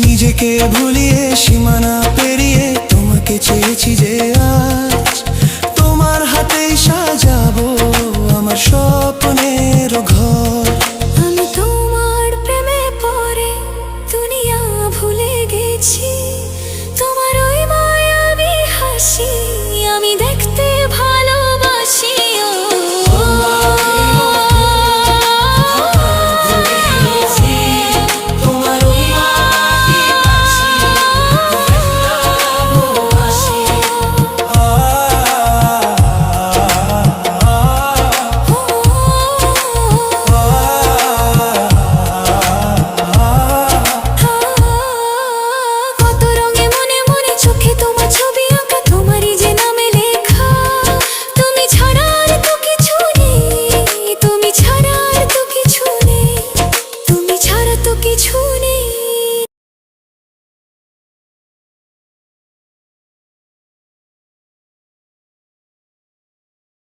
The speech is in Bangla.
নিজেকে ভুলিয়ে সীমানা পেরিয়ে তোমাকে চেয়েছি যে আজ তোমার হাতেই সাজাবো আমার স্বপ্নের ঘর। আমি তোমার প্রেমে পড়ে দুনিয়া ভুলে গেছি।